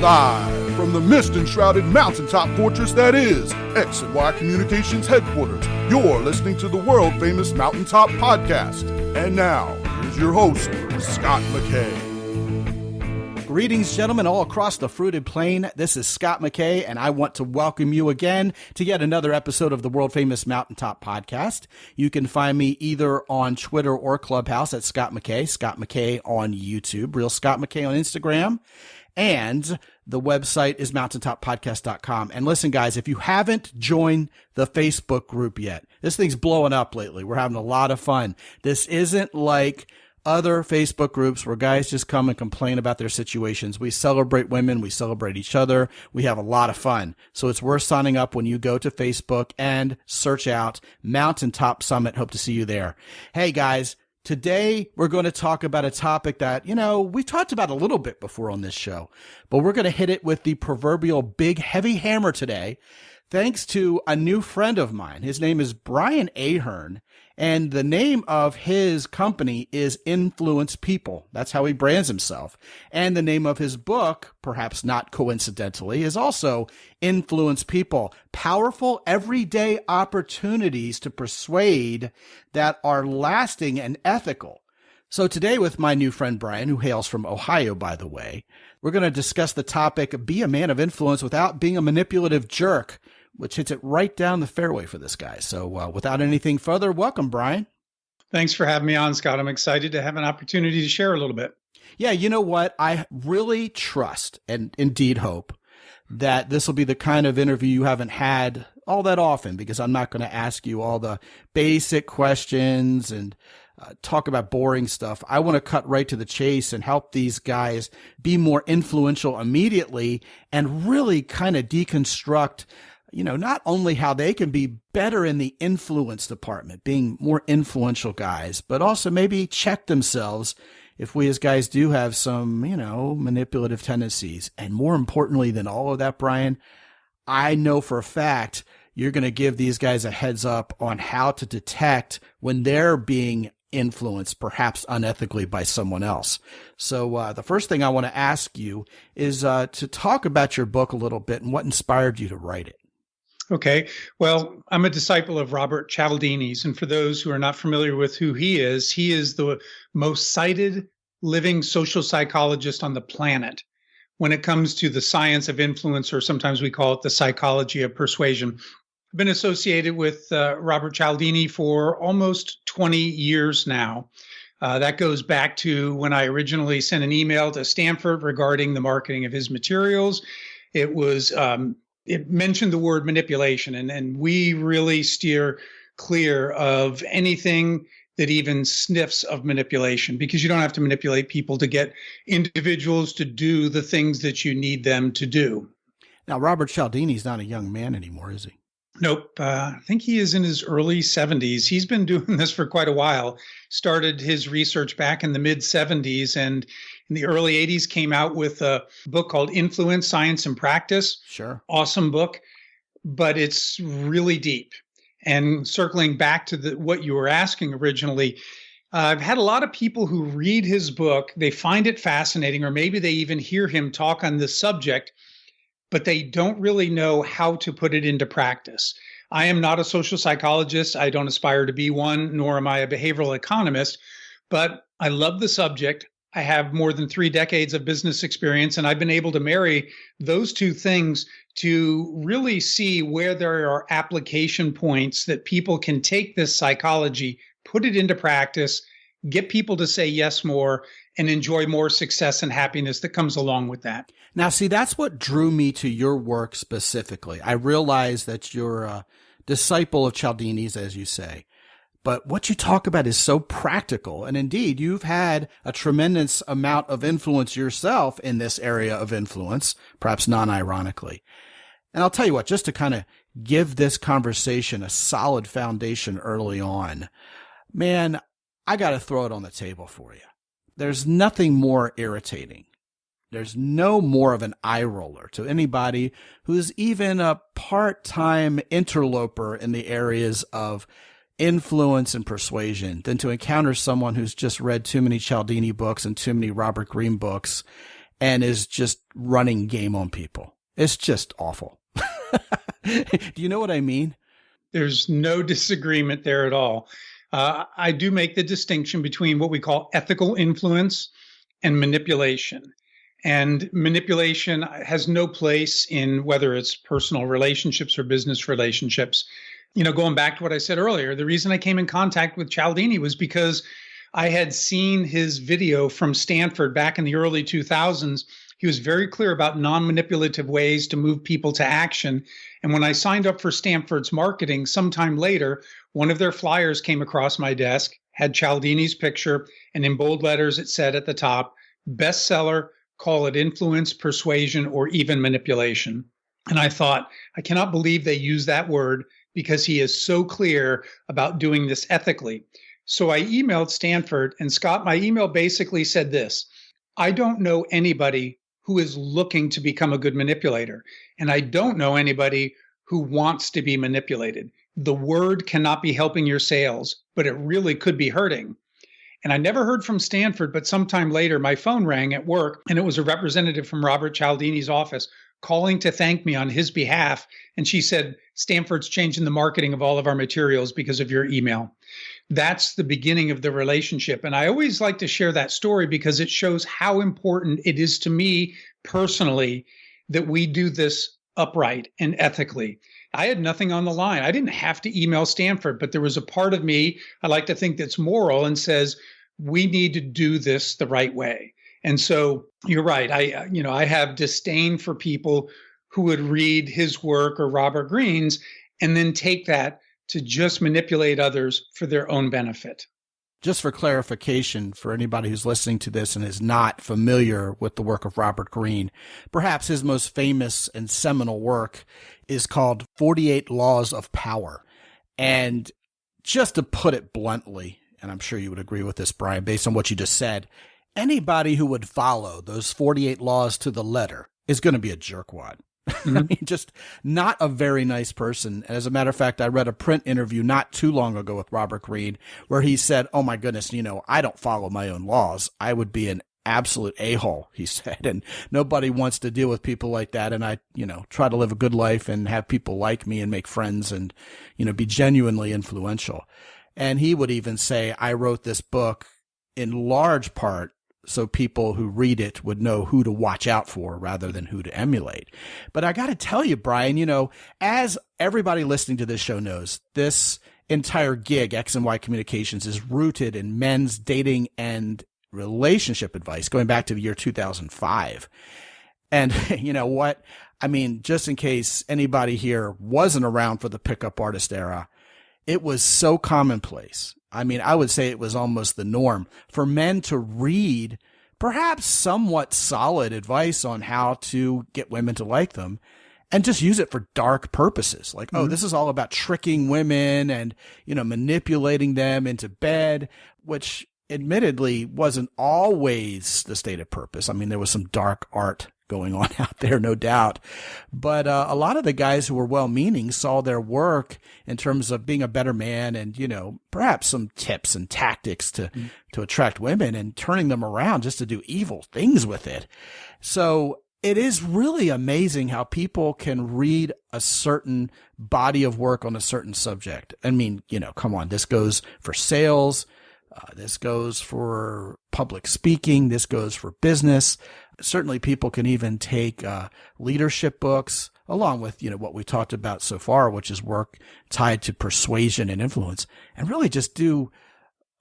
Live from the mist-enshrouded mountaintop fortress that is X and Y Communications headquarters, you're listening to the world-famous Mountaintop Podcast. And now, here's your host, Scott McKay. Greetings, gentlemen, all across the fruited plain. This is Scott McKay, and I want to welcome you again to yet another episode of the world-famous Mountaintop Podcast. You can find me either on Twitter or Clubhouse at Scott McKay on YouTube, Real Scott McKay on Instagram, and the website is mountaintoppodcast.com. And listen, guys, if you haven't joined the Facebook group yet, this thing's blowing up lately. We're having a lot of fun. This isn't like other Facebook groups where guys just come and complain about their situations. We celebrate women. We celebrate each other. We have a lot of fun. So it's worth signing up when you go to Facebook and search out Mountaintop Summit. Hope to see you there. Hey, guys, today we're going to talk about a topic that, we talked about a little bit before on this show, but we're going to hit it with the proverbial big heavy hammer today, thanks to a new friend of mine. His name is Brian Ahearn, and the name of his company is Influence People. That's how he brands himself. And the name of his book, perhaps not coincidentally, is also Influence People, Powerful Everyday Opportunities to Persuade that Are Lasting and Ethical. So today with my new friend Brian, who hails from Ohio, by the way, we're going to discuss the topic, Be a Man of Influence Without Being a Manipulative Jerk, which hits it right down the fairway for this guy. So without anything further, welcome, Brian. Thanks for having me on, Scott. I'm excited to have an opportunity to share a little bit. Yeah, you know what? I really trust and indeed hope that this will be the kind of interview you haven't had all that often, because I'm not going to ask you all the basic questions and talk about boring stuff. I want to cut right to the chase and help these guys be more influential immediately and really kind of deconstruct not only how they can be better in the influence department, being more influential guys, but also maybe check themselves if we as guys do have some, manipulative tendencies. And more importantly than all of that, Brian, I know for a fact you're going to give these guys a heads up on how to detect when they're being influenced, perhaps unethically, by someone else. So the first thing I want to ask you is to talk about your book a little bit and what inspired you to write it. Okay. Well, I'm a disciple of Robert Cialdini's. And for those who are not familiar with who he is the most cited living social psychologist on the planet when it comes to the science of influence, or sometimes we call it the psychology of persuasion. I've been associated with Robert Cialdini for almost 20 years now. That goes back to when I originally sent an email to Stanford regarding the marketing of his materials. It mentioned the word manipulation, and we really steer clear of anything that even sniffs of manipulation, because you don't have to manipulate people to get individuals to do the things that you need them to do. Now, Robert Cialdini's not a young man anymore, is he? Nope. I think he is in his early 70s. He's been doing this for quite a while. Started his research back in the mid 70s, and in the early 80s came out with a book called Influence, Science, and Practice. Sure. Awesome book, but it's really deep. And circling back to what you were asking originally, I've had a lot of people who read his book, they find it fascinating, or maybe they even hear him talk on this subject, but they don't really know how to put it into practice. I am not a social psychologist. I don't aspire to be one, nor am I a behavioral economist, but I love the subject. I have more than 3 decades of business experience, and I've been able to marry those two things to really see where there are application points that people can take this psychology, put it into practice, get people to say yes more, and enjoy more success and happiness that comes along with that. Now, see, that's what drew me to your work specifically. I realize that you're a disciple of Cialdini's, as you say, but what you talk about is so practical. And indeed, you've had a tremendous amount of influence yourself in this area of influence, perhaps non-ironically. And I'll tell you what, just to kind of give this conversation a solid foundation early on, man, I got to throw it on the table for you. There's nothing more irritating. There's no more of an eye roller to anybody who's even a part-time interloper in the areas of influence and persuasion than to encounter someone who's just read too many Cialdini books and too many Robert Greene books and is just running game on people. It's just awful. Do you know what I mean? There's no disagreement there at all. I do make the distinction between what we call ethical influence and manipulation. And manipulation has no place in whether it's personal relationships or business relationships. Going back to what I said earlier, the reason I came in contact with Cialdini was because I had seen his video from Stanford back in the early 2000s. He was very clear about non-manipulative ways to move people to action. And when I signed up for Stanford's marketing sometime later, one of their flyers came across my desk, had Cialdini's picture, and in bold letters it said at the top, bestseller, call it influence, persuasion, or even manipulation. And I thought, I cannot believe they use that word because he is so clear about doing this ethically. So I emailed Stanford, and Scott, my email basically said this: I don't know anybody who is looking to become a good manipulator, and I don't know anybody who wants to be manipulated. The word cannot be helping your sales, but it really could be hurting. And I never heard from Stanford, but sometime later, my phone rang at work, and it was a representative from Robert Cialdini's office calling to thank me on his behalf. And she said, Stanford's changing the marketing of all of our materials because of your email. That's the beginning of the relationship. And I always like to share that story because it shows how important it is to me personally that we do this upright and ethically. I had nothing on the line. I didn't have to email Stanford, but there was a part of me, I like to think, that's moral and says, we need to do this the right way. And so you're right. I have disdain for people who would read his work or Robert Greene's and then take that to just manipulate others for their own benefit. Just for clarification, for anybody who's listening to this and is not familiar with the work of Robert Greene, perhaps his most famous and seminal work is called 48 Laws of Power. And just to put it bluntly, and I'm sure you would agree with this, Brian, based on what you just said, anybody who would follow those 48 laws to the letter is going to be a jerkwad. Mm-hmm. I mean, just not a very nice person. As a matter of fact, I read a print interview not too long ago with Robert Greene where he said, oh my goodness, I don't follow my own laws. I would be an absolute a-hole, he said, and nobody wants to deal with people like that. And I, try to live a good life and have people like me and make friends and, be genuinely influential. And he would even say, I wrote this book in large part so people who read it would know who to watch out for rather than who to emulate. But I got to tell you, Brian, as everybody listening to this show knows, this entire gig, X and Y Communications, is rooted in men's dating and relationship advice going back to the year 2005. And you know what? I mean, just in case anybody here wasn't around for the pickup artist era, it was so commonplace. I mean, I would say it was almost the norm for men to read perhaps somewhat solid advice on how to get women to like them and just use it for dark purposes. Like, oh, this is all about tricking women and, manipulating them into bed, which admittedly wasn't always the stated purpose. I mean, there was some dark art going on out there, no doubt. But a lot of the guys who were well-meaning saw their work in terms of being a better man and, perhaps some tips and tactics to attract women and turning them around just to do evil things with it. So it is really amazing how people can read a certain body of work on a certain subject. I mean, come on, this goes for sales. This goes for public speaking. This goes for business. Certainly people can even take leadership books along with, what we talked about so far, which is work tied to persuasion and influence, and really just do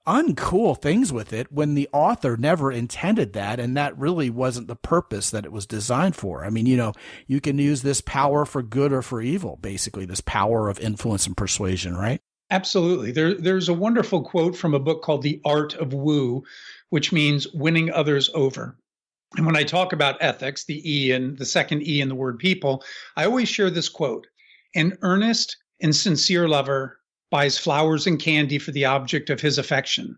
uncool things with it when the author never intended that. And that really wasn't the purpose that it was designed for. I mean, you can use this power for good or for evil, basically, this power of influence and persuasion, right? Absolutely. There's a wonderful quote from a book called The Art of Woo, which means winning others over. And when I talk about ethics, the E and the second E in the word people, I always share this quote: an earnest and sincere lover buys flowers and candy for the object of his affection.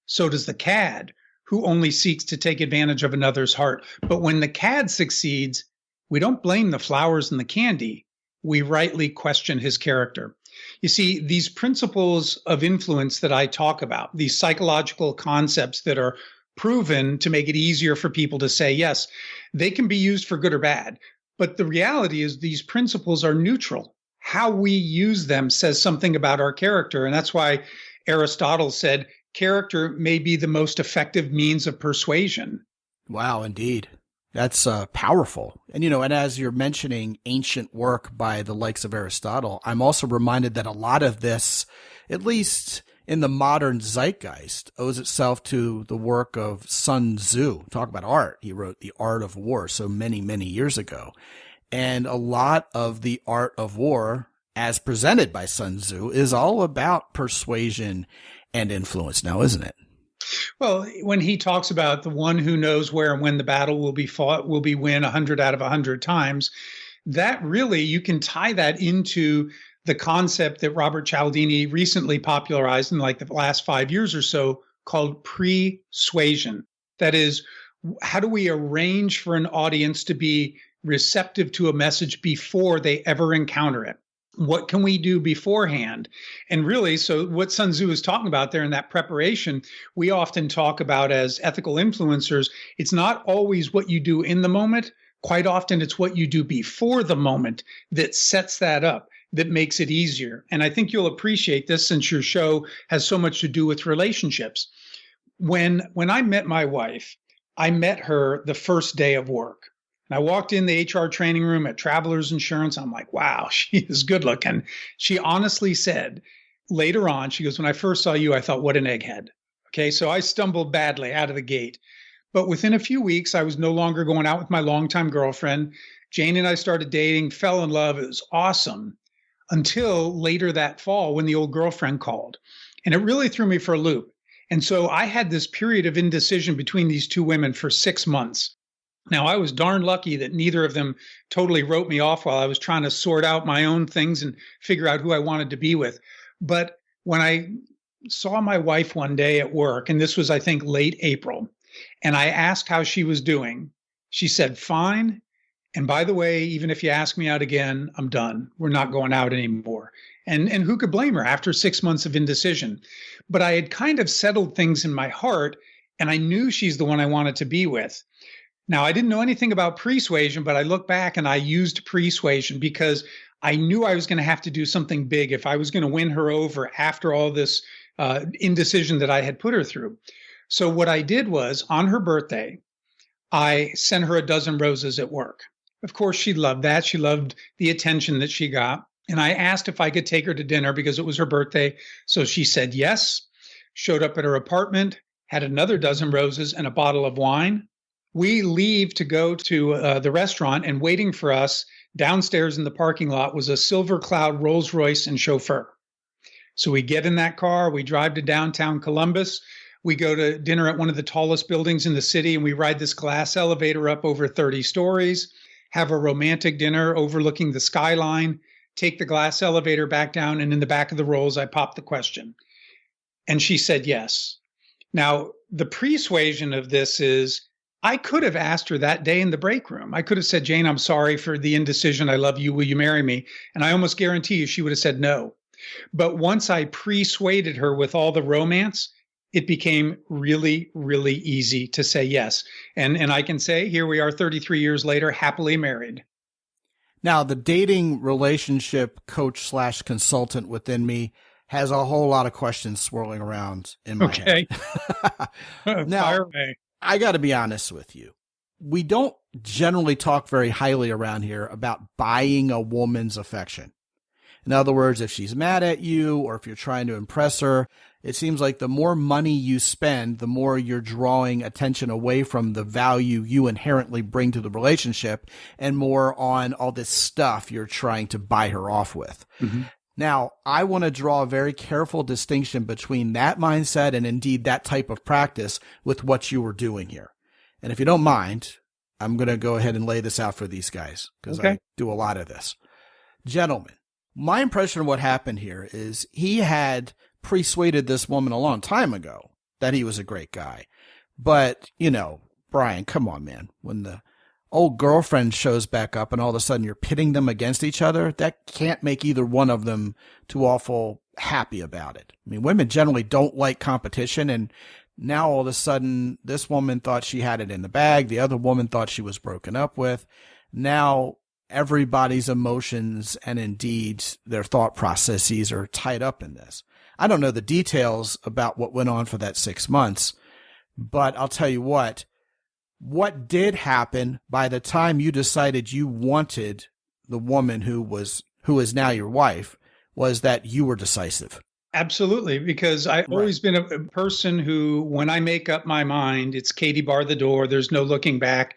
So does the cad, who only seeks to take advantage of another's heart. But when the cad succeeds, we don't blame the flowers and the candy. We rightly question his character. You see, these principles of influence that I talk about, these psychological concepts that are proven to make it easier for people to say yes. They can be used for good or bad. But the reality is these principles are neutral. How we use them says something about our character. And that's why Aristotle said character may be the most effective means of persuasion. Wow, indeed. That's powerful. And, and as you're mentioning ancient work by the likes of Aristotle, I'm also reminded that a lot of this, at least in the modern zeitgeist, owes itself to the work of Sun Tzu. Talk about art. He wrote The Art of War so many, many years ago. And a lot of the art of war, as presented by Sun Tzu, is all about persuasion and influence now, isn't it? Well, when he talks about the one who knows where and when the battle will be fought will be win 100 out of 100 times, that really, you can tie that into the concept that Robert Cialdini recently popularized in like the last 5 years or so called persuasion. That is, how do we arrange for an audience to be receptive to a message before they ever encounter it? What can we do beforehand? And really, so what Sun Tzu is talking about there in that preparation, we often talk about as ethical influencers. It's not always what you do in the moment. Quite often, it's what you do before the moment that sets that up, that makes it easier. And I think you'll appreciate this since your show has so much to do with relationships. When I met my wife, I met her the first day of work. And I walked in the HR training room at Travelers Insurance. I'm like, wow, she is good looking. She honestly said later on, she goes, when I first saw you, I thought, what an egghead. Okay, so I stumbled badly out of the gate. But within a few weeks, I was no longer going out with my longtime girlfriend. Jane and I started dating, fell in love. It was awesome until later that fall when the old girlfriend called. And it really threw me for a loop. And so I had this period of indecision between these two women for 6 months. Now, I was darn lucky that neither of them totally wrote me off while I was trying to sort out my own things and figure out who I wanted to be with. But when I saw my wife one day at work, and this was, I think, late April, and I asked how she was doing, she said, fine. And by the way, even if you ask me out again, I'm done. We're not going out anymore. And who could blame her after 6 months of indecision? But I had kind of settled things in my heart, and I knew she's the one I wanted to be with. Now, I didn't know anything about persuasion, but I look back and I used persuasion because I knew I was going to have to do something big if I was going to win her over after all this indecision that I had put her through. So what I did was, on her birthday, I sent her a dozen roses at work. Of course, she loved that. She loved the attention that she got. And I asked if I could take her to dinner because it was her birthday. So she said yes, showed up at her apartment, had another dozen roses and a bottle of wine. We leave to go to the restaurant, and waiting for us downstairs in the parking lot was a Silver Cloud Rolls Royce and chauffeur. So we get in that car, we drive to downtown Columbus, we go to dinner at one of the tallest buildings in the city, and we ride this glass elevator up over 30 stories, have a romantic dinner overlooking the skyline, take the glass elevator back down, and in the back of the Rolls, I popped the question. And she said yes. Now, the persuasion of this is, I could have asked her that day in the break room. I could have said, Jane, I'm sorry for the indecision. I love you. Will you marry me? And I almost guarantee you she would have said no. But once I persuaded her with all the romance, it became really, really easy to say yes. And I can say, here we are 33 years later, happily married. Now, the dating relationship coach / consultant within me has a whole lot of questions swirling around in my head. Now, fire away. I got to be honest with you. We don't generally talk very highly around here about buying a woman's affection. In other words, if she's mad at you or if you're trying to impress her, it seems like the more money you spend, the more you're drawing attention away from the value you inherently bring to the relationship and more on all this stuff you're trying to buy her off with. Mm-hmm. Now, I want to draw a very careful distinction between that mindset and indeed that type of practice with what you were doing here. And if you don't mind, I'm going to go ahead and lay this out for these guys because I do a lot of this. Gentlemen, my impression of what happened here is he had persuaded this woman a long time ago that he was a great guy. But, Brian, come on, man. When the old girlfriend shows back up and all of a sudden you're pitting them against each other, that can't make either one of them too awful happy about it. I mean, women generally don't like competition, and Now, all of a sudden, this woman thought she had it in the bag. The other woman thought she was broken up with. Now, everybody's emotions and indeed their thought processes are tied up in this. I don't know the details about what went on for that 6 months, but I'll tell you what did happen by the time you decided you wanted the woman who is now your wife was that you were decisive. Absolutely, because I've always been a person who, when I make up my mind, it's Katie bar the door, there's no looking back,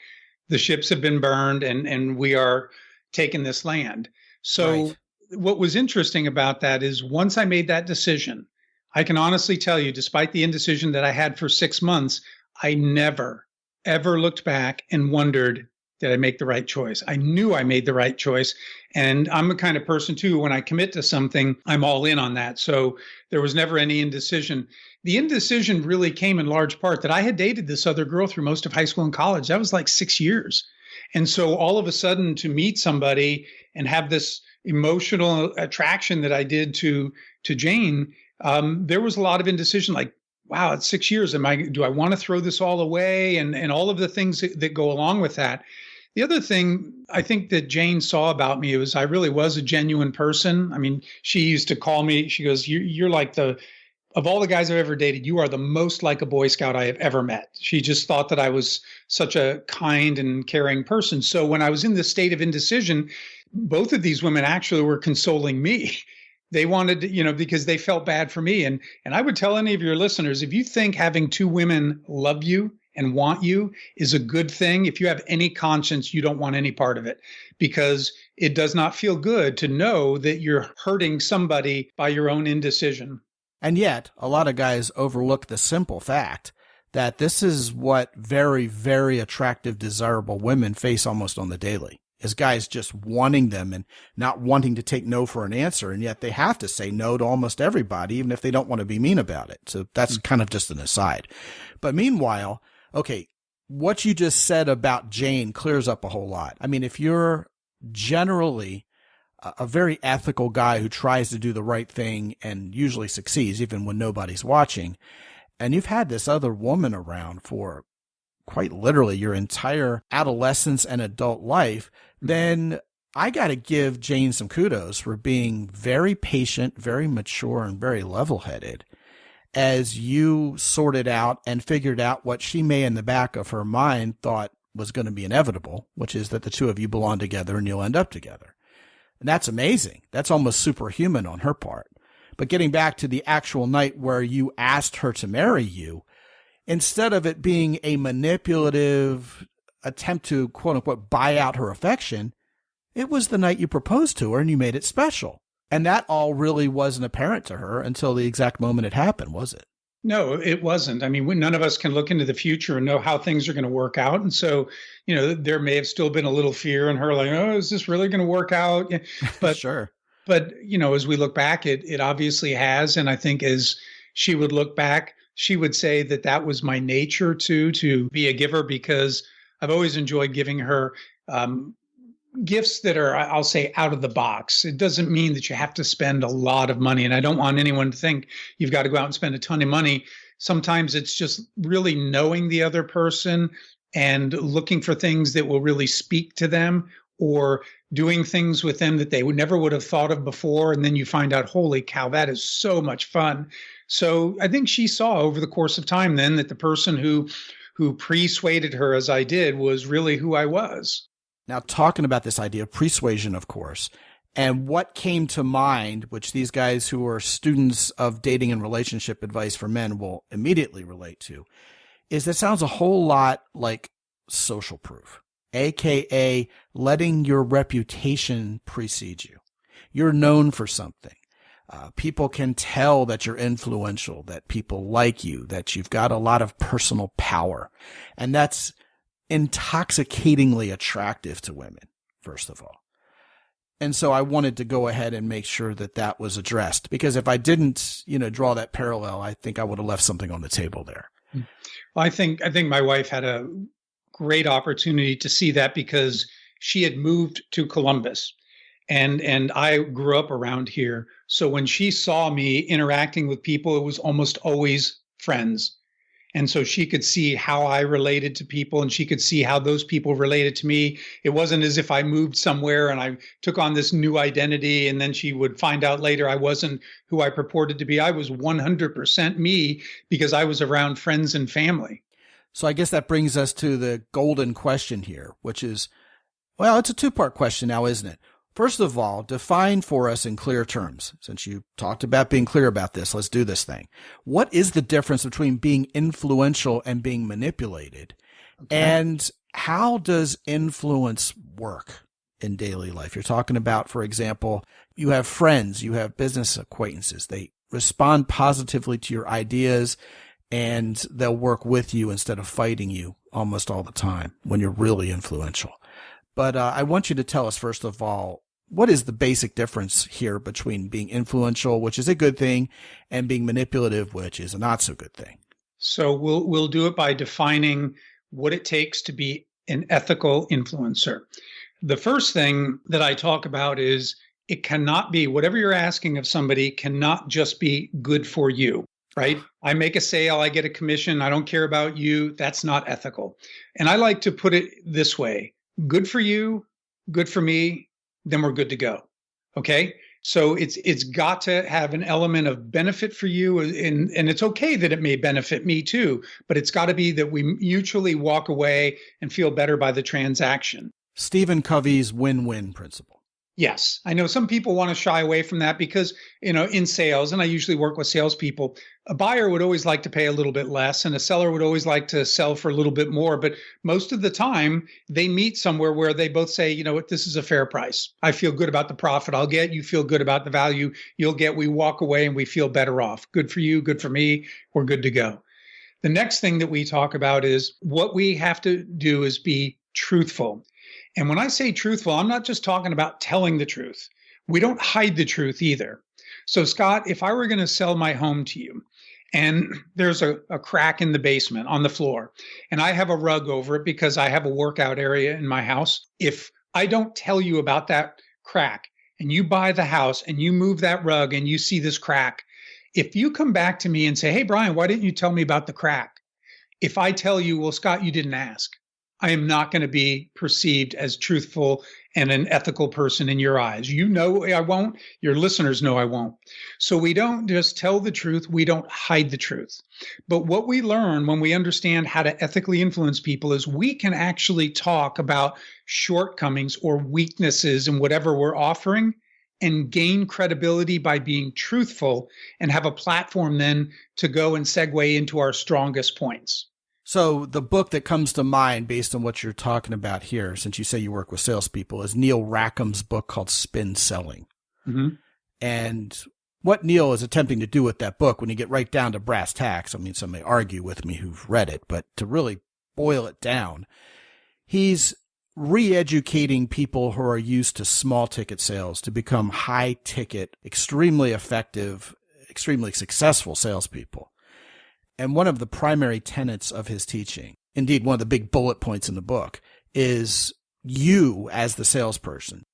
the ships have been burned, and we are taking this land. So what was interesting about that is once I made that decision, I can honestly tell you, despite the indecision that I had for 6 months, I never, ever looked back and wondered, did I make the right choice? I knew I made the right choice. And I'm the kind of person, too, when I commit to something, I'm all in on that. So there was never any indecision. The indecision really came in large part that I had dated this other girl through most of high school and college. That was like 6 years. And so all of a sudden to meet somebody and have this emotional attraction that I did to Jane, there was a lot of indecision, like, wow, it's 6 years. Do I want to throw this all away? And all of the things that go along with that. The other thing I think that Jane saw about me was I really was a genuine person. I mean, she used to call me, she goes, you're like of all the guys I've ever dated, you are the most like a Boy Scout I have ever met. She just thought that I was such a kind and caring person. So when I was in this state of indecision, both of these women actually were consoling me. They wanted to, because they felt bad for me. And I would tell any of your listeners, if you think having two women love you and want you is a good thing, if you have any conscience, you don't want any part of it, because it does not feel good to know that you're hurting somebody by your own indecision. And yet, a lot of guys overlook the simple fact that this is what very, very attractive, desirable women face almost on the daily, is guys just wanting them and not wanting to take no for an answer. And yet they have to say no to almost everybody, even if they don't want to be mean about it. So that's kind of just an aside. But meanwhile, okay, what you just said about Jane clears up a whole lot. I mean, if you're generally a very ethical guy who tries to do the right thing and usually succeeds even when nobody's watching, and you've had this other woman around for quite literally your entire adolescence and adult life, then I got to give Jane some kudos for being very patient, very mature, and very level-headed as you sorted out and figured out what she may in the back of her mind thought was going to be inevitable, which is that the two of you belong together and you'll end up together. And that's amazing. That's almost superhuman on her part. But getting back to the actual night where you asked her to marry you, instead of it being a manipulative attempt to, quote unquote, buy out her affection, it was the night you proposed to her and you made it special. And that all really wasn't apparent to her until the exact moment it happened, was it? No, it wasn't. I mean, none of us can look into the future and know how things are going to work out. And so, there may have still been a little fear in her, like, oh, is this really going to work out? But sure. But, as we look back, it obviously has. And I think as she would look back, she would say that was my nature to be a giver, because I've always enjoyed giving her gifts that are, I'll say, out of the box. It doesn't mean that you have to spend a lot of money. And I don't want anyone to think you've got to go out and spend a ton of money. Sometimes it's just really knowing the other person and looking for things that will really speak to them, or doing things with them that they never would have thought of before. And then you find out, holy cow, that is so much fun. So I think she saw over the course of time then that the person who persuaded her as I did was really who I was. Now, talking about this idea of persuasion, of course, and what came to mind, which these guys who are students of dating and relationship advice for men will immediately relate to, is that sounds a whole lot like social proof, aka letting your reputation precede you. You're known for something. People can tell that you're influential, that people like you, that you've got a lot of personal power. And that's intoxicatingly attractive to women, first of all. And so I wanted to go ahead and make sure that was addressed, because if I didn't, draw that parallel, I think I would have left something on the table there. Well, I think my wife had a great opportunity to see that, because she had moved to Columbus and I grew up around here. So when she saw me interacting with people, it was almost always friends. And so she could see how I related to people, and she could see how those people related to me. It wasn't as if I moved somewhere and I took on this new identity, and then she would find out later I wasn't who I purported to be. I was 100% me because I was around friends and family. So I guess that brings us to the golden question here, which is, well, it's a two-part question now, isn't it? First of all, define for us in clear terms. Since you talked about being clear about this, let's do this thing. What is the difference between being influential and being manipulated? Okay. And how does influence work in daily life? You're talking about, for example, you have friends, you have business acquaintances. They respond positively to your ideas, and they'll work with you instead of fighting you almost all the time when you're really influential. But I want you to tell us, first of all, what is the basic difference here between being influential, which is a good thing, and being manipulative, which is a not so good thing? So we'll do it by defining what it takes to be an ethical influencer. The first thing that I talk about is it cannot be, whatever you're asking of somebody cannot just be good for you, right? I make a sale, I get a commission, I don't care about you. That's not ethical. And I like to put it this way. Good for you, good for me, then we're good to go. Okay? So it's got to have an element of benefit for you, and it's okay that it may benefit me too, but it's got to be that we mutually walk away and feel better by the transaction. Stephen Covey's win-win principle. Yes. I know some people want to shy away from that because, in sales, and I usually work with salespeople, a buyer would always like to pay a little bit less and a seller would always like to sell for a little bit more. But most of the time they meet somewhere where they both say, you know what, this is a fair price. I feel good about the profit I'll get. You feel good about the value you'll get. We walk away and we feel better off. Good for you. Good for me. We're good to go. The next thing that we talk about is what we have to do is be truthful. And when I say truthful, I'm not just talking about telling the truth. We don't hide the truth either. So Scott, if I were going to sell my home to you and there's a crack in the basement on the floor and I have a rug over it because I have a workout area in my house, if I don't tell you about that crack and you buy the house and you move that rug and you see this crack, if you come back to me and say, hey, Brian, why didn't you tell me about the crack? If I tell you, well, Scott, you didn't ask, I am not going to be perceived as truthful and an ethical person in your eyes. You know I won't. Your listeners know I won't. So we don't just tell the truth. We don't hide the truth. But what we learn when we understand how to ethically influence people is we can actually talk about shortcomings or weaknesses in whatever we're offering and gain credibility by being truthful and have a platform then to go and segue into our strongest points. So the book that comes to mind based on what you're talking about here, since you say you work with salespeople, is Neil Rackham's book called Spin Selling. Mm-hmm. And what Neil is attempting to do with that book, when you get right down to brass tacks, I mean, some may argue with me who've read it, but to really boil it down, he's re-educating people who are used to small ticket sales to become high ticket, extremely effective, extremely successful salespeople. And one of the primary tenets of his teaching, indeed one of the big bullet points in the book, is you as the salesperson,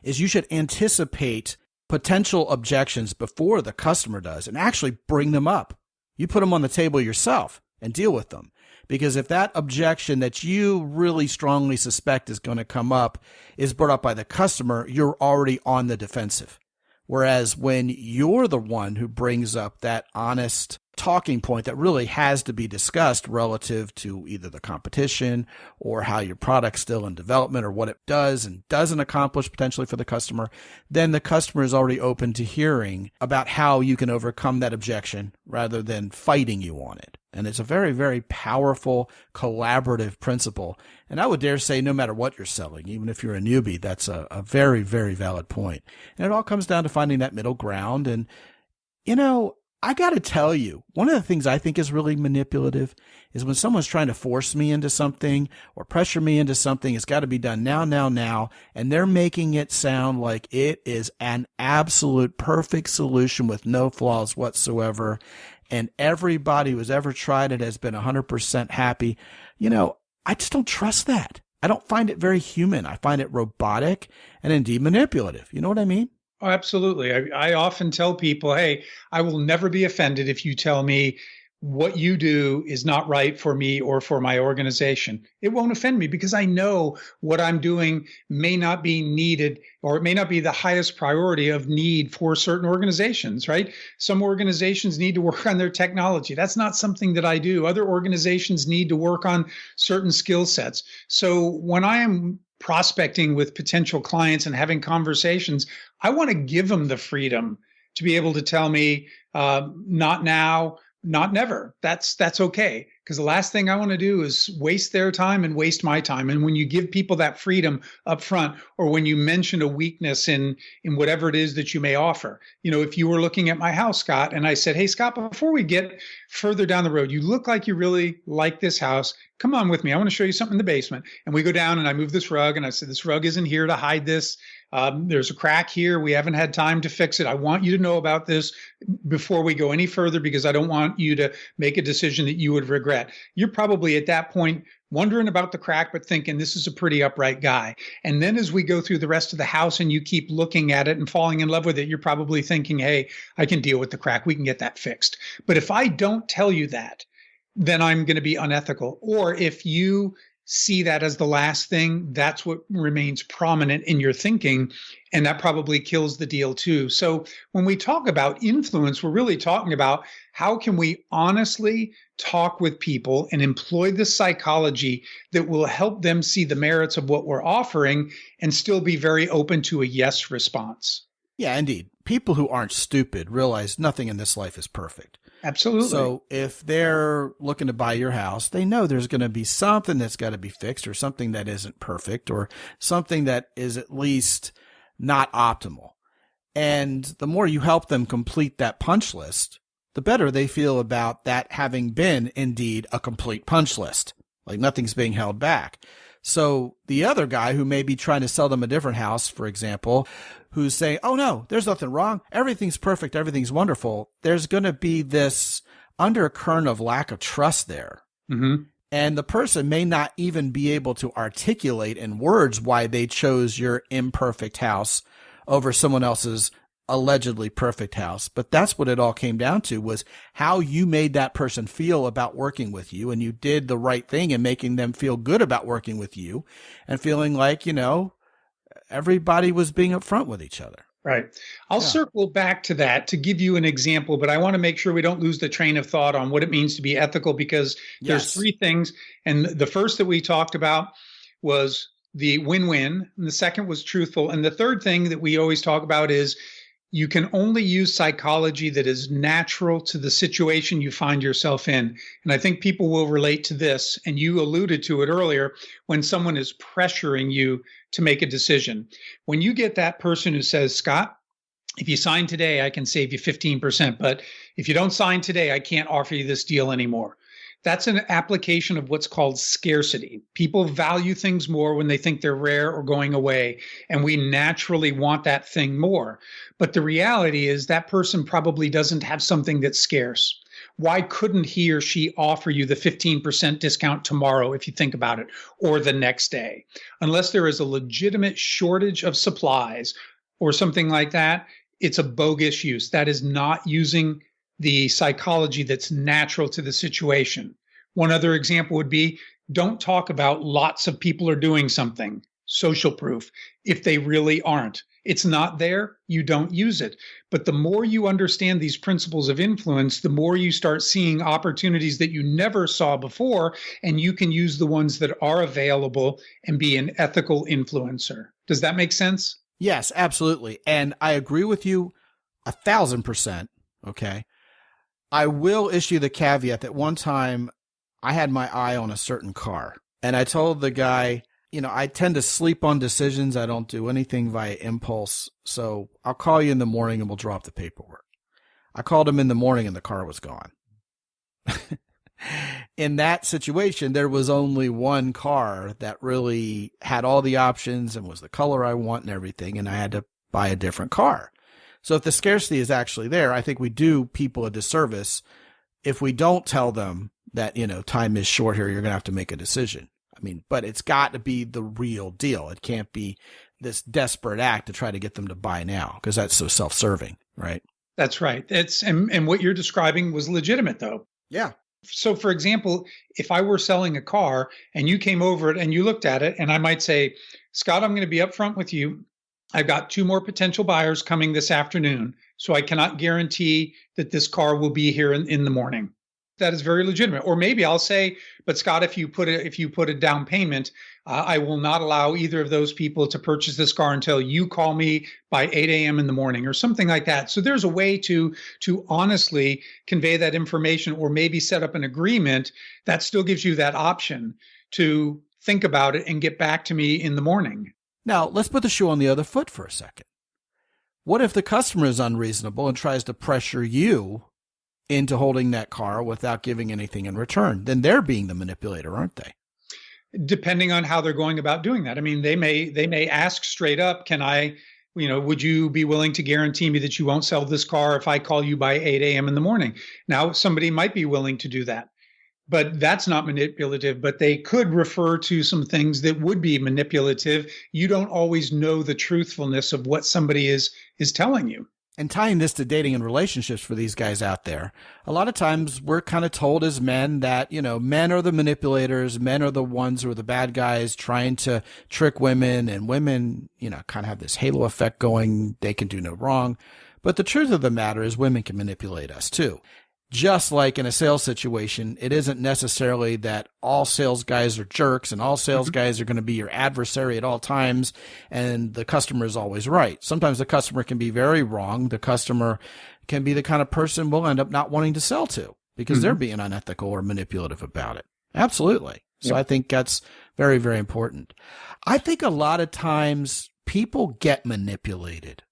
is you should anticipate potential objections before the customer does and actually bring them up. You put them on the table yourself and deal with them. Because if that objection that you really strongly suspect is going to come up is brought up by the customer, you're already on the defensive. Whereas when you're the one who brings up that honest talking point that really has to be discussed relative to either the competition or how your product's still in development or what it does and doesn't accomplish potentially for the customer, then the customer is already open to hearing about how you can overcome that objection rather than fighting you on it. And it's a very, very powerful collaborative principle. And I would dare say no matter what you're selling, even if you're a newbie, that's a very, very valid point. And it all comes down to finding that middle ground. And, I got to tell you, one of the things I think is really manipulative is when someone's trying to force me into something or pressure me into something. It's got to be done now. And they're making it sound like it is an absolute perfect solution with no flaws whatsoever. And everybody who's ever tried it has been 100% happy. I just don't trust that. I don't find it very human. I find it robotic and indeed manipulative. You know what I mean? Oh, absolutely. I often tell people, hey, I will never be offended if you tell me what you do is not right for me or for my organization. It won't offend me because I know what I'm doing may not be needed, or it may not be the highest priority of need for certain organizations, right? Some organizations need to work on their technology. That's not something that I do. Other organizations need to work on certain skill sets. So when I am prospecting with potential clients and having conversations, I want to give them the freedom to be able to tell me, not now, not never. That's okay. Because the last thing I want to do is waste their time and waste my time. And when you give people that freedom up front, or when you mention a weakness in whatever it is that you may offer, if you were looking at my house, Scott, and I said, hey, Scott, before we get further down the road, you look like you really like this house. Come on with me. I want to show you something in the basement. And we go down and I move this rug and I said, this rug isn't here to hide this. There's a crack here. We haven't had time to fix it. I want you to know about this before we go any further, because I don't want you to make a decision that you would regret. You're probably at that point wondering about the crack, but thinking this is a pretty upright guy. And then as we go through the rest of the house and you keep looking at it and falling in love with it, you're probably thinking, hey, I can deal with the crack. We can get that fixed. But if I don't tell you that, then I'm going to be unethical. Or if you see that as the last thing, that's what remains prominent in your thinking, and that probably kills the deal too. So when we talk about influence, we're really talking about how can we honestly talk with people and employ the psychology that will help them see the merits of what we're offering and still be very open to a yes response. Yeah, indeed. People who aren't stupid realize nothing in this life is perfect. Absolutely. So if they're looking to buy your house, they know there's going to be something that's got to be fixed, or something that isn't perfect, or something that is at least not optimal. And the more you help them complete that punch list, the better they feel about that having been indeed a complete punch list. Like nothing's being held back. So the other guy who may be trying to sell them a different house, for example, who's saying, oh no, there's nothing wrong. Everything's perfect. Everything's wonderful. There's going to be this undercurrent of lack of trust there. Mm-hmm. And the person may not even be able to articulate in words why they chose your imperfect house over someone else's allegedly perfect house. But that's what it all came down to, was how you made that person feel about working with you. And you did the right thing in making them feel good about working with you and feeling like, everybody was being upfront with each other. Right. I'll circle back to that to give you an example, but I want to make sure we don't lose the train of thought on what it means to be ethical, because there's three things. And the first that we talked about was the win-win. And the second was truthful. And the third thing that we always talk about is you can only use psychology that is natural to the situation you find yourself in. And I think people will relate to this. And you alluded to it earlier, when someone is pressuring you to make a decision. When you get that person who says, Scott, if you sign today, I can save you 15%. But if you don't sign today, I can't offer you this deal anymore. That's an application of what's called scarcity. People value things more when they think they're rare or going away, and we naturally want that thing more. But the reality is that person probably doesn't have something that's scarce. Why couldn't he or she offer you the 15% discount tomorrow, if you think about it, or the next day? Unless there is a legitimate shortage of supplies or something like that, it's a bogus use. That is not using the psychology that's natural to the situation. One other example would be, don't talk about lots of people are doing something, social proof, if they really aren't. It's not there, you don't use it. But the more you understand these principles of influence, the more you start seeing opportunities that you never saw before, and you can use the ones that are available and be an ethical influencer. Does that make sense? Yes, absolutely. And I agree with you 1,000%. Okay. I will issue the caveat that one time I had my eye on a certain car, and I told the guy, I tend to sleep on decisions. I don't do anything via impulse. So I'll call you in the morning and we'll drop the paperwork. I called him in the morning and the car was gone. In that situation, there was only one car that really had all the options and was the color I want and everything, and I had to buy a different car. So if the scarcity is actually there, I think we do people a disservice if we don't tell them that, time is short here, you're going to have to make a decision. But it's got to be the real deal. It can't be this desperate act to try to get them to buy now, because that's so self-serving, right? That's right. And what you're describing was legitimate, though. Yeah. So, for example, if I were selling a car and you came over it and you looked at it, and I might say, Scott, I'm going to be upfront with you. I've got 2 more potential buyers coming this afternoon, so I cannot guarantee that this car will be here in the morning. That is very legitimate. Or maybe I'll say, but Scott, if you put a down payment, I will not allow either of those people to purchase this car until you call me by 8 a.m. in the morning or something like that. So there's a way to honestly convey that information, or maybe set up an agreement that still gives you that option to think about it and get back to me in the morning. Now, let's put the shoe on the other foot for a second. What if the customer is unreasonable and tries to pressure you into holding that car without giving anything in return? Then they're being the manipulator, aren't they? Depending on how they're going about doing that. I mean, they may ask straight up, can I, would you be willing to guarantee me that you won't sell this car if I call you by 8 a.m. in the morning? Now, somebody might be willing to do that, but that's not manipulative. But they could refer to some things that would be manipulative. You don't always know the truthfulness of what somebody is telling you. And tying this to dating and relationships for these guys out there, a lot of times we're kind of told as men that, men are the manipulators, men are the ones who are the bad guys trying to trick women, and women, kind of have this halo effect going. They can do no wrong. But the truth of the matter is women can manipulate us too. Just like in a sales situation, it isn't necessarily that all sales guys are jerks and all sales guys are going to be your adversary at all times and the customer is always right. Sometimes the customer can be very wrong. The customer can be the kind of person we'll end up not wanting to sell to because they're being unethical or manipulative about it. Absolutely. So I think that's very, very important. I think a lot of times people get manipulated.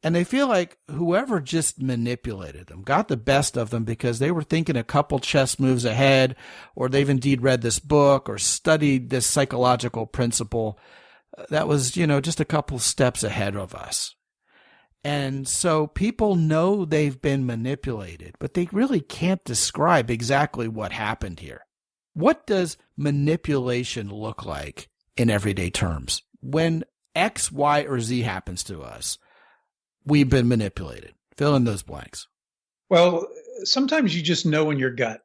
And they feel like whoever just manipulated them got the best of them because they were thinking a couple chess moves ahead, or they've indeed read this book or studied this psychological principle that was, just a couple steps ahead of us. And so people know they've been manipulated, but they really can't describe exactly what happened here. What does manipulation look like in everyday terms? When X, Y, or Z happens to us, we've been manipulated. Fill in those blanks. Well, sometimes you just know in your gut.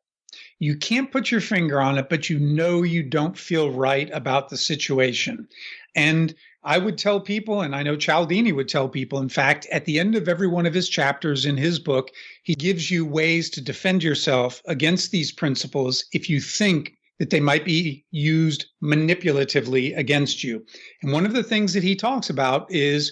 You can't put your finger on it, but you don't feel right about the situation. And I would tell people, and I know Cialdini would tell people, in fact, at the end of every one of his chapters in his book, he gives you ways to defend yourself against these principles if you think that they might be used manipulatively against you. And one of the things that he talks about is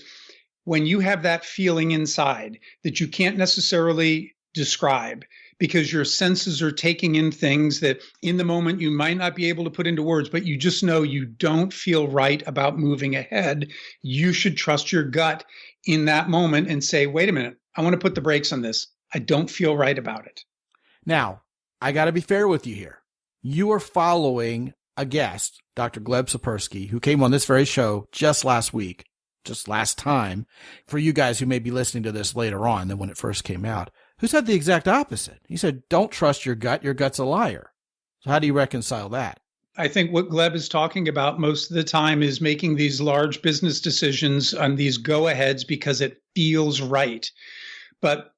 when you have that feeling inside that you can't necessarily describe because your senses are taking in things that in the moment you might not be able to put into words, but you just know you don't feel right about moving ahead, you should trust your gut in that moment and say, wait a minute, I want to put the brakes on this. I don't feel right about it. Now, I got to be fair with you here. You are following a guest, Dr. Gleb Sapersky, who came on this very show just last time, for you guys who may be listening to this later on than when it first came out, who said the exact opposite. He said, don't trust your gut. Your gut's a liar. So how do you reconcile that? I think what Gleb is talking about most of the time is making these large business decisions on these go-aheads because it feels right. But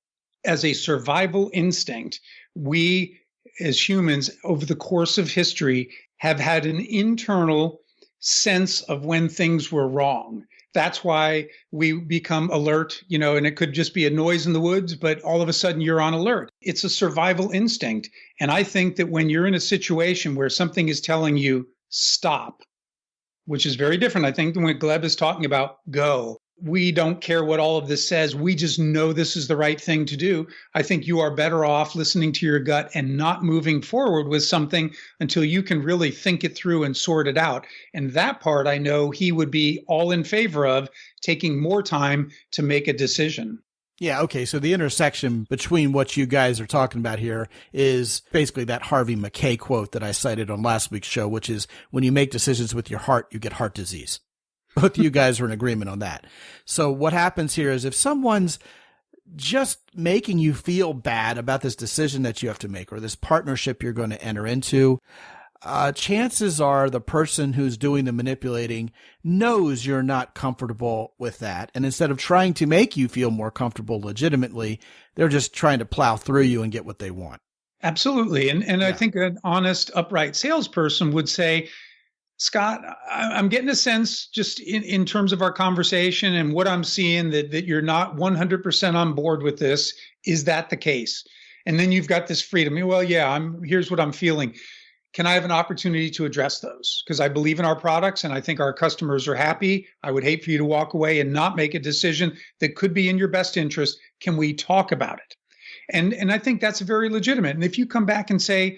as a survival instinct, we as humans over the course of history have had an internal sense of when things were wrong. That's why we become alert, and it could just be a noise in the woods, but all of a sudden you're on alert. It's a survival instinct. And I think that when you're in a situation where something is telling you stop, which is very different, I think, than when Gleb is talking about go. We don't care what all of this says. We just know this is the right thing to do. I think you are better off listening to your gut and not moving forward with something until you can really think it through and sort it out. And that part, I know he would be all in favor of taking more time to make a decision. Yeah, okay, so the intersection between what you guys are talking about here is basically that Harvey McKay quote that I cited on last week's show, which is, when you make decisions with your heart, you get heart disease. Both of you guys are in agreement on that. So what happens here is if someone's just making you feel bad about this decision that you have to make or this partnership you're going to enter into, chances are the person who's doing the manipulating knows you're not comfortable with that. And instead of trying to make you feel more comfortable legitimately, they're just trying to plow through you and get what they want. Absolutely. And I think an honest, upright salesperson would say, Scott, I'm getting a sense just in terms of our conversation and what I'm seeing that you're not 100% on board with this. Is that the case? And then you've got this freedom. Well, yeah, here's what I'm feeling. Can I have an opportunity to address those? Because I believe in our products and I think our customers are happy. I would hate for you to walk away and not make a decision that could be in your best interest. Can we talk about it? And I think that's very legitimate. And if you come back and say,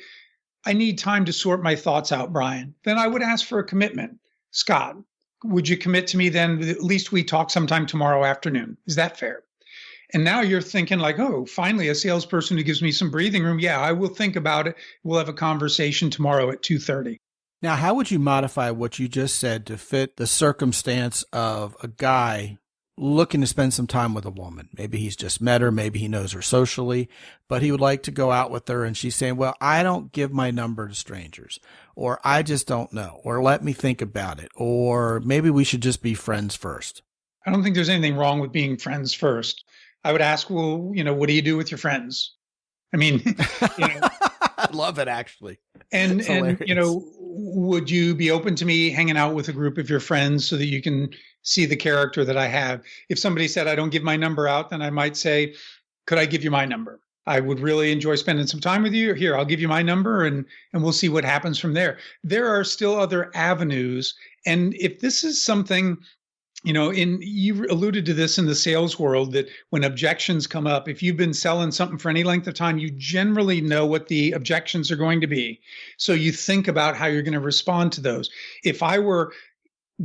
I need time to sort my thoughts out, Brian, then I would ask for a commitment. Scott, would you commit to me then? At least we talk sometime tomorrow afternoon. Is that fair? And now you're thinking like, oh, finally a salesperson who gives me some breathing room. Yeah, I will think about it. We'll have a conversation tomorrow at 2:30. Now, how would you modify what you just said to fit the circumstance of a guy looking to spend some time with a woman? Maybe he's just met her, maybe he knows her socially, but he would like to go out with her and she's saying, well, I don't give my number to strangers, or I just don't know, or let me think about it, or maybe we should just be friends first. I don't think there's anything wrong with being friends first. I would ask, well, what do you do with your friends? I mean, I love it, actually. And would you be open to me hanging out with a group of your friends so that you can see the character that I have? If somebody said, I don't give my number out, then I might say, could I give you my number? I would really enjoy spending some time with you. Here, I'll give you my number and we'll see what happens from there. There are still other avenues. And if this is something, you alluded to this in the sales world, that when objections come up, if you've been selling something for any length of time, you generally know what the objections are going to be. So you think about how you're going to respond to those. If I were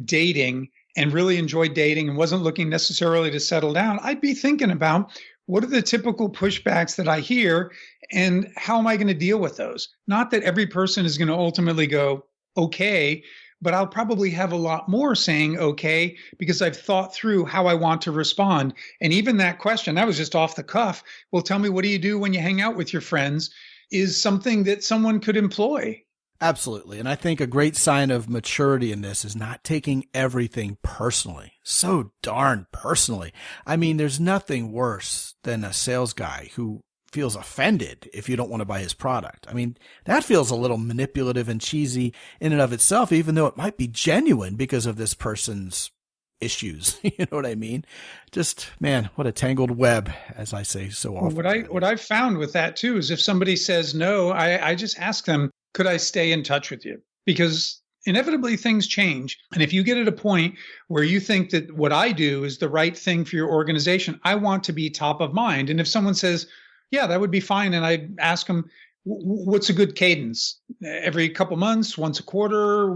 dating and really enjoyed dating and wasn't looking necessarily to settle down, I'd be thinking about what are the typical pushbacks that I hear and how am I going to deal with those? Not that every person is going to ultimately go, okay, but I'll probably have a lot more saying okay, because I've thought through how I want to respond. And even that question, that was just off the cuff, well, tell me, what do you do when you hang out with your friends, is something that someone could employ. Absolutely. And I think a great sign of maturity in this is not taking everything personally, so darn personally. I mean, there's nothing worse than a sales guy who feels offended if you don't want to buy his product. I mean, that feels a little manipulative and cheesy in and of itself, even though it might be genuine because of this person's issues. You know what I mean? Just, man, what a tangled web, as I say so often. What I've found with that too is if somebody says no, I just ask them, could I stay in touch with you? Because inevitably things change. And if you get at a point where you think that what I do is the right thing for your organization, I want to be top of mind. And if someone says, yeah, that would be fine, and I'd ask them, what's a good cadence? Every couple months, once a quarter,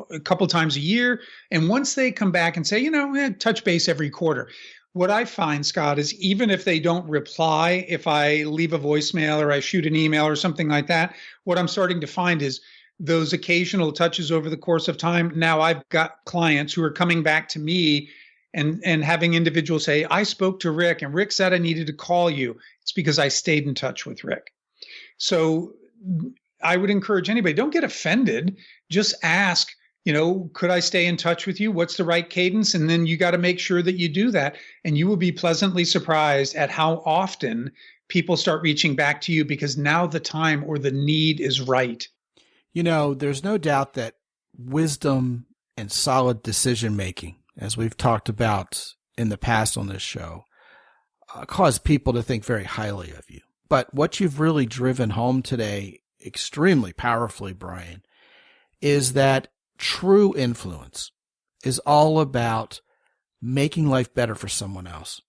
a couple times a year. And once they come back and say, touch base every quarter. What I find, Scott, is even if they don't reply, if I leave a voicemail or I shoot an email or something like that, what I'm starting to find is those occasional touches over the course of time. Now I've got clients who are coming back to me and having individuals say, I spoke to Rick and Rick said I needed to call you. It's because I stayed in touch with Rick. So I would encourage anybody, don't get offended. Just ask, could I stay in touch with you? What's the right cadence? And then you got to make sure that you do that. And you will be pleasantly surprised at how often people start reaching back to you because now the time or the need is right. There's no doubt that wisdom and solid decision-making, as we've talked about in the past on this show, cause people to think very highly of you. But what you've really driven home today extremely powerfully, Brian, is that true influence is all about making life better for someone else.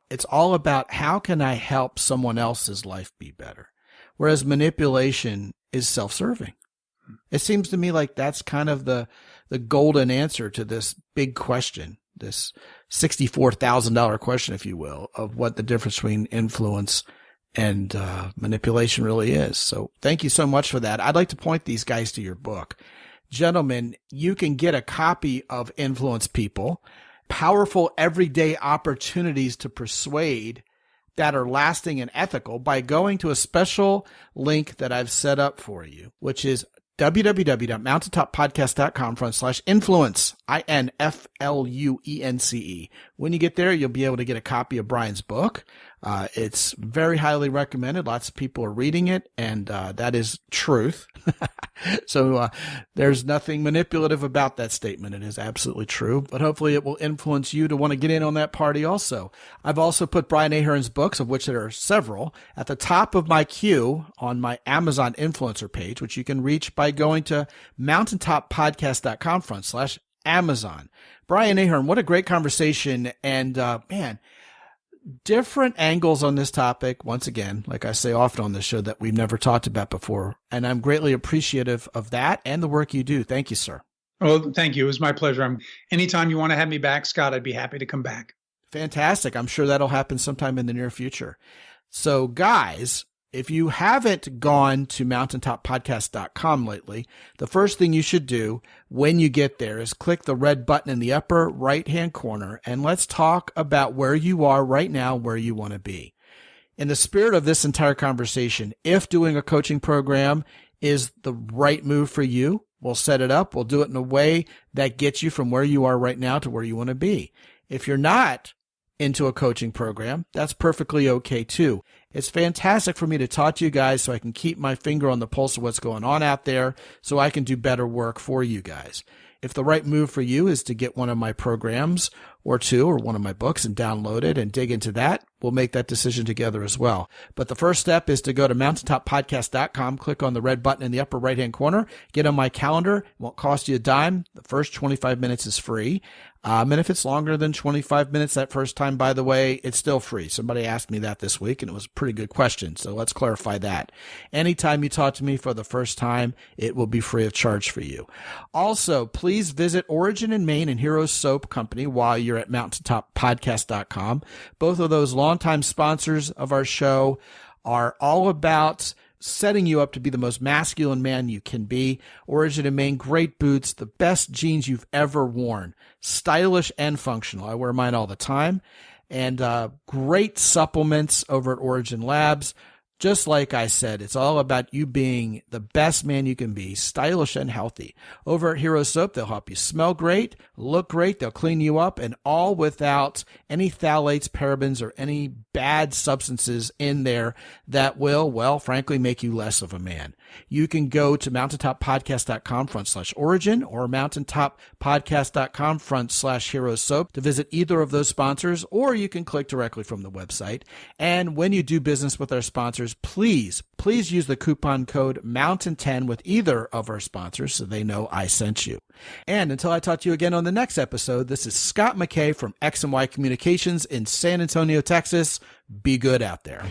It's all about how can I help someone else's life be better, whereas manipulation is self-serving. It seems to me like that's kind of the golden answer to this big question, this $64,000 question, if you will, of what the difference between influence and manipulation really is. So thank you so much for that. I'd like to point these guys to your book. Gentlemen, you can get a copy of Influence People, Powerful Everyday Opportunities to Persuade that are Lasting and Ethical, by going to a special link that I've set up for you, which is www.mountaintoppodcast.com/influence, INFLUENCE. When you get there, you'll be able to get a copy of Brian's book. It's very highly recommended. Lots of people are reading it, and that is truth. So there's nothing manipulative about that statement. It is absolutely true, but hopefully it will influence you to want to get in on that party also. I've also put Brian Ahearn's books, of which there are several, at the top of my queue on my Amazon influencer page, which you can reach by going to mountaintoppodcast.com/Amazon. Brian Ahearn, what a great conversation. And man, different angles on this topic, once again, like I say often on this show, that we've never talked about before. And I'm greatly appreciative of that and the work you do. Thank you, sir. Oh, thank you. It was my pleasure. Anytime you want to have me back, Scott, I'd be happy to come back. Fantastic. I'm sure that'll happen sometime in the near future. So guys, if you haven't gone to mountaintoppodcast.com lately, the first thing you should do when you get there is click the red button in the upper right-hand corner, and let's talk about where you are right now, where you want to be. In the spirit of this entire conversation, if doing a coaching program is the right move for you, we'll set it up. We'll do it in a way that gets you from where you are right now to where you want to be. If you're not into a coaching program, that's perfectly okay too. It's fantastic for me to talk to you guys so I can keep my finger on the pulse of what's going on out there so I can do better work for you guys. If the right move for you is to get one of my programs or two or one of my books and download it and dig into that, we'll make that decision together as well. But the first step is to go to mountaintoppodcast.com, click on the red button in the upper right-hand corner, get on my calendar. It won't cost you a dime. The first 25 minutes is free. And if it's longer than 25 minutes that first time, by the way, it's still free. Somebody asked me that this week, and it was a pretty good question. So let's clarify that. Anytime you talk to me for the first time, it will be free of charge for you. Also, please visit Origin in Maine and Hero Soap Company while you're at mountaintoppodcast.com. Both of those longtime sponsors of our show are all about setting you up to be the most masculine man you can be. Origin in Maine, great boots, the best jeans you've ever worn, stylish and functional. I wear mine all the time. And great supplements over at Origin Labs. Just like I said, it's all about you being the best man you can be, stylish and healthy. Over at Hero Soap, they'll help you smell great, look great, they'll clean you up, and all without any phthalates, parabens, or any bad substances in there that will, well, frankly, make you less of a man. You can go to mountaintoppodcast.com/origin or mountaintoppodcast.com/Hero Soap to visit either of those sponsors, or you can click directly from the website. And when you do business with our sponsors, please use the coupon code MOUNTAIN10 with either of our sponsors so they know I sent you. And until I talk to you again on the next episode, this is Scott McKay from X&Y Communications in San Antonio, Texas. Be good out there.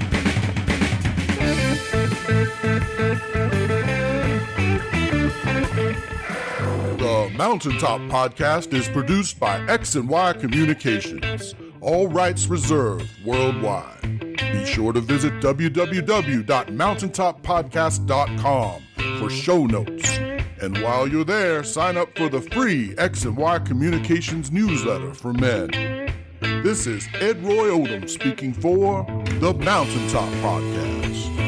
The Mountaintop Podcast is produced by X&Y Communications. All rights reserved worldwide. Be sure to visit www.mountaintoppodcast.com for show notes. And while you're there, sign up for the free X&Y Communications newsletter for men. This is Ed Roy Odom speaking for the Mountaintop Podcast.